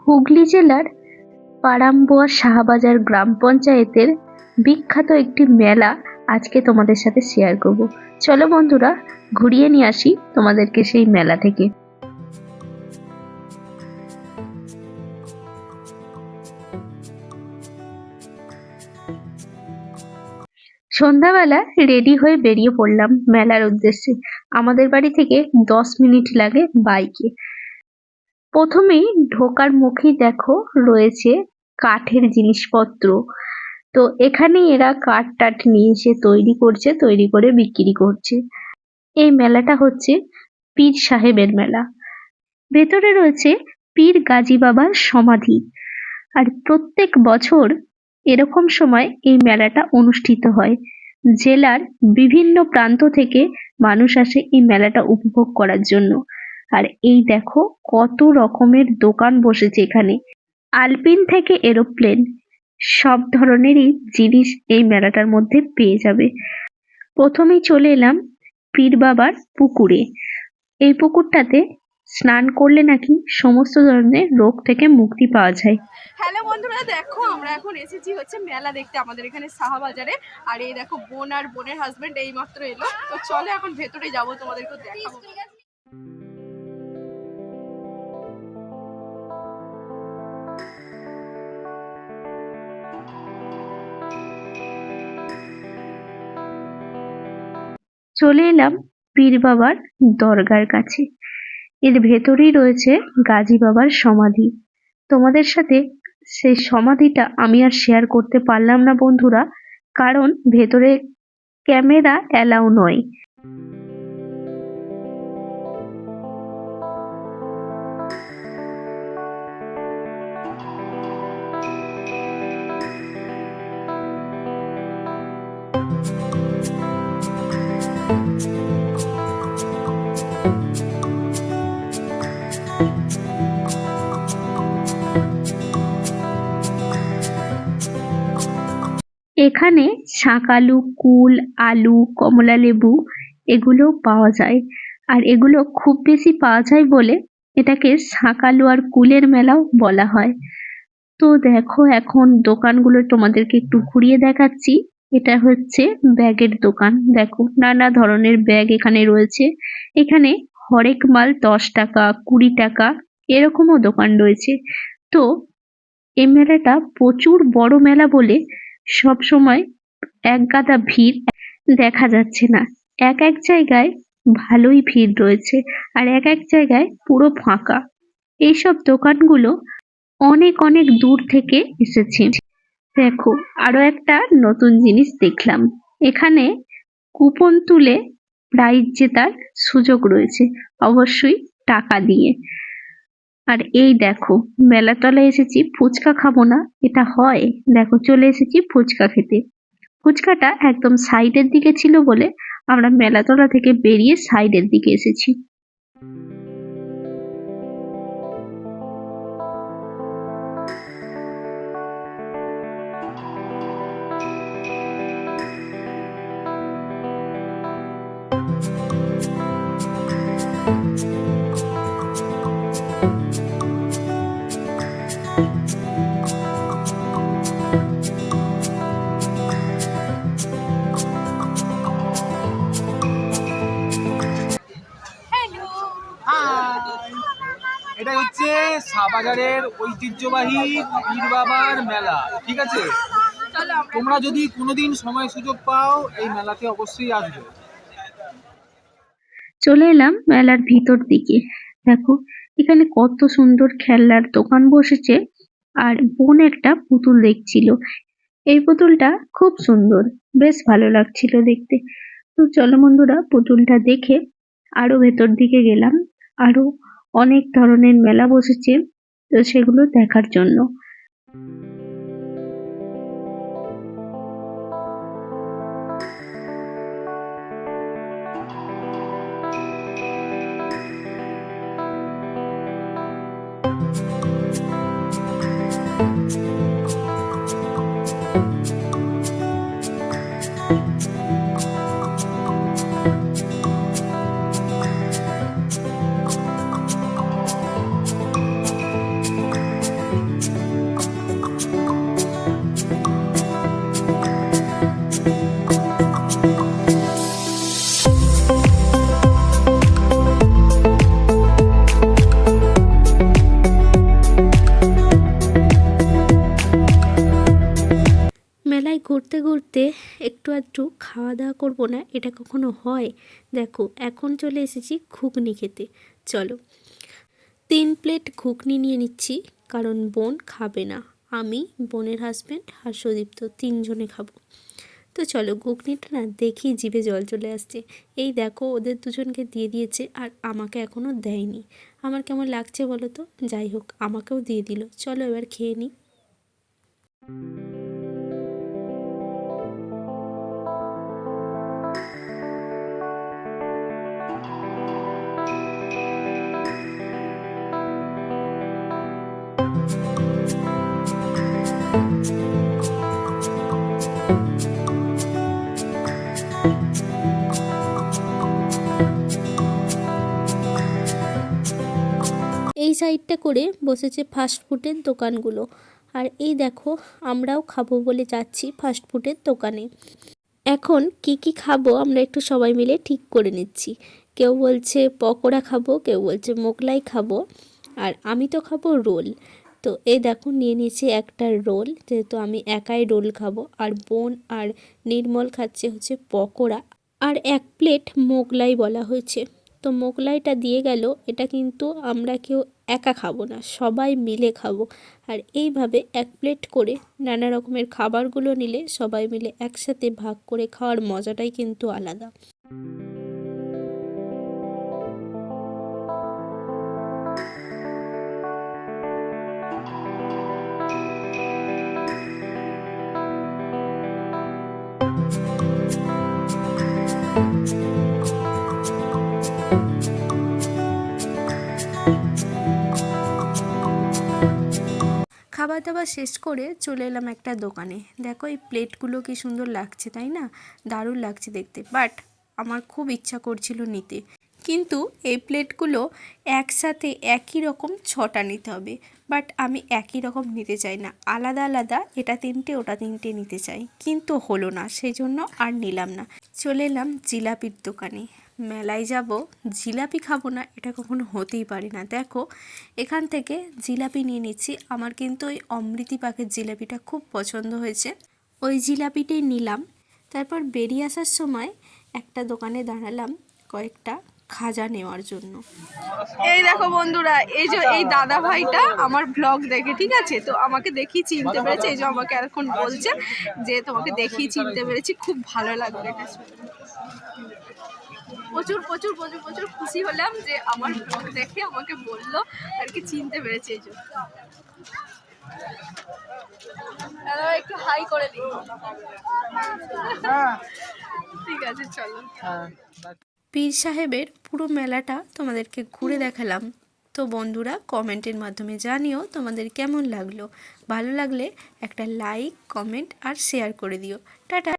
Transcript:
হুগলি জেলার পাড়াম্বুয়া শাহবাজার গ্রাম পঞ্চায়েতের বিখ্যাত একটি মেলা আজকে তোমাদের সাথে শেয়ার করব। চলো বন্ধুরা, ঘুরিয়ে নিয়ে আসি তোমাদেরকে সেই মেলা থেকে। সন্ধ্যাবেলা রেডি হয়ে বেরিয়ে পড়লাম মেলার উদ্দেশ্যে। আমাদের বাড়ি থেকে 10 মিনিট লাগে বাইকে। প্রথমেই ঢোকার মুখেই দেখো রয়েছে কাঠের জিনিসপত্র। তো এখানে এরা কাঠ টাঠ নিয়ে এসে তৈরি করছে, তৈরি করে বিক্রি করছে। এই মেলাটা হচ্ছে পীর সাহেবের মেলা। ভেতরে রয়েছে পীর গাজী বাবার সমাধি। আর প্রত্যেক বছর এরকম সময় এই মেলাটা অনুষ্ঠিত হয়। জেলার বিভিন্ন প্রান্ত থেকে মানুষ আসে এই মেলাটা উপভোগ করার জন্য। আর এই দেখো কত রকমের দোকান বসেছে এখানে। আলপিন থেকে এরোপ্লেন সব ধরনেরই জিনিস এই মেলাটার মধ্যে পেয়ে যাবে। প্রথমেই চলে এলাম পীর বাবার পুকুরে। এই পুকুরটাতে স্নান করলে নাকি সমস্ত ধরনের রোগ থেকে মুক্তি পাওয়া যায়। হ্যালো বন্ধুরা, দেখো আমরা এখন এসেছি হচ্ছে মেলা দেখতে আমাদের এখানে শাহবাজারে। আর এই দেখো বোন আর বোনের হাজবেন্ড এই মাত্র এলো। তো চলো এখন ভেতরে যাবো, তোমাদেরকে দেখাবো। চলে এলাম পীর বাবার দরগার কাছে। এর ভেতরেই রয়েছে গাজী বাবার সমাধি। তোমাদের সাথে সেই সমাধিটা আমি আর শেয়ার করতে পারলাম না বন্ধুরা, কারণ ভেতরে ক্যামেরা অ্যালাউ নয়। এখানে শাকালু, কুল, আলু, কমলা লেবু এগুলো পাওয়া যায়। আর এগুলো খুব বেশি পাওয়া যায় বলে এটাকে শাকালু আর কুলের মেলাও বলা হয়। তো দেখো এখন দোকানগুলো তোমাদেরকে একটু ঘুরিয়ে দেখাচ্ছি। এটা হচ্ছে ব্যাগের দোকান। দেখো নানা ধরনের ব্যাগ এখানে রয়েছে। এখানে হরেক মাল 10 টাকা, 20 টাকা এরকমও দোকান রয়েছে। তো এই মেলাটা প্রচুর বড় মেলা বলে সব সময় এক গাদা ভিড় দেখা যাচ্ছে না। এক এক জায়গায় ভালোই ভিড় রয়েছে, আর এক এক জায়গায় পুরো ফাঁকা। এইসব দোকানগুলো অনেক অনেক দূর থেকে এসেছে। দেখো আরো একটা নতুন জিনিস দেখলাম। এখানে কুপন তুলে প্রাইজ জেতার সুযোগ রয়েছে, অবশ্যই টাকা দিয়ে। আর এই দেখো মেলাতলায় এসেছি, ফুচকা খাবো না এটা হয়? দেখো চলে এসেছি ফুচকা খেতে। ফুচকাটা একদম সাইডের দিকে ছিল বলে আমরা মেলাতলা থেকে বেরিয়ে সাইডের দিকে এসেছি। এটা হচ্ছে শাহবাজারের ঐতিহ্যবাহী পীর বাবার মেলা, ঠিক আছে? তোমরা যদি কোনোদিন সময় সুযোগ পাও এই মেলাতে অবশ্যই আসবে। চলে এলাম মেলার ভিতর দিকে। দেখো এখানে কত সুন্দর খেলনার দোকান বসেছে। আর বোন একটা পুতুল দেখছিল। এই পুতুলটা খুব সুন্দর, বেশ ভালো লাগছিল দেখতে। তো চলো বন্ধুরা, পুতুলটা দেখে আরো ভেতর দিকে গেলাম। আরো অনেক ধরনের মেলা বসেছে, তো সেগুলো দেখার জন্য। ঘুরতে ঘুরতে একটু আধটু খাওয়া দাওয়া করবো না, এটা কখনো হয়? দেখো এখন চলে এসেছি ঘুগনি খেতে। চলো 3 প্লেট ঘুগনি নিয়ে নিচ্ছি, কারণ বোন খাবে না, আমি, বোনের হাজব্যান্ড আর সুদীপ্ত 3 জনে খাবো। তো চলো, ঘুগনিটা না দেখি জিভে জল চলে আসছে। এই দেখো ওদের দুজনকে দিয়ে দিয়েছে আর আমাকে এখনও দেয়নি। আমার কেমন লাগছে বলো তো? যাই হোক, আমাকেও দিয়ে দিল। চলো এবার খেয়ে নিই। এই সাইডটা করে বসেছে ফাস্টফুডের দোকানগুলো, আর এই দেখো আমরাও খাবো বলে যাচ্ছি ফাস্টফুডের দোকানে। এখন কি খাবো আমরা একটু সবাই মিলে ঠিক করে নিচ্ছি। কেউ বলছে পকোড়া খাবো, কেউ বলছে মোগলাই খাবো, আর আমি তো খাবো রোল। তো এই দেখো নিয়ে নিয়েছি একটা রোল, যেহেতু আমি একাই রোল খাবো, আর বোন আর নির্মল খাচ্ছে হচ্ছে পকোড়া, আর 1 প্লেট মোগলাই বলা হয়েছে। তো মোগলাইটা দিয়ে গেল, এটা কিন্তু আমরা কেউ একা খাবো না, সবাই মিলে খাবো। আর এইভাবে 1 প্লেট করে নানা রকমের খাবারগুলো নিলে সবাই মিলে একসাথে ভাগ করে খাওয়ার মজাটাই কিন্তু আলাদা। খাবার দাবার শেষ করে চলে এলাম একটা দোকানে। দেখো এই প্লেটগুলো কি সুন্দর লাগছে, তাই না? দারুণ লাগছে দেখতে, বাট আমার খুব ইচ্ছা করছিল নিতে, কিন্তু এই প্লেটগুলো একসাথে একই রকম 6টা নিতে হবে, বাট আমি একই রকম নিতে চাই না, আলাদা আলাদা এটা 3টে ওটা 3টে নিতে চাই, কিন্তু হলো না, সেই জন্য আর নিলাম না। চলে এলাম জিলাপির দোকানে। মেলায় যাব, জিলাপি খাবো না এটা কখনো হতেই পারে না। দেখো এখান থেকে জিলাপি নিয়ে নিচ্ছি, আমার কিন্তু ওই অমৃতি পাকের জিলাপিটা খুব পছন্দ হয়েছে, ওই জিলাপিটাই নিলাম। তারপর বেরিয়ে আসার সময় একটা দোকানে দাঁড়ালাম কয়েকটা খাজা নেওয়ার জন্য। এই দেখো বন্ধুরা, এই যে এই দাদা ভাইটা আমার ব্লগ দেখে, ঠিক আছে, তো আমাকে দেখি চিনতে পেরেছে, এই যে আমাকে এখন বলছে যে তোমাকে দেখি চিনতে পেরেছি, খুব ভালো লাগলো এটা শুনে। প্রচুর প্রচুর প্রচুর প্রচুর খুশি হলাম যে আমার ব্লগ দেখে আমাকে বললো আর কি চিনতে পেরেছে। এই জন্য একটু হাই করে দিই। ঠিক আছে চলো। পীর সাহেবের পুরো মেলাটা তোমাদেরকে ঘুরে দেখালাম। তো বন্ধুরা কমেন্টের মাধ্যমে জানিও তোমাদের কেমন লাগলো। ভালো লাগলে একটা লাইক, কমেন্ট আর শেয়ার করে দিও। টাটা।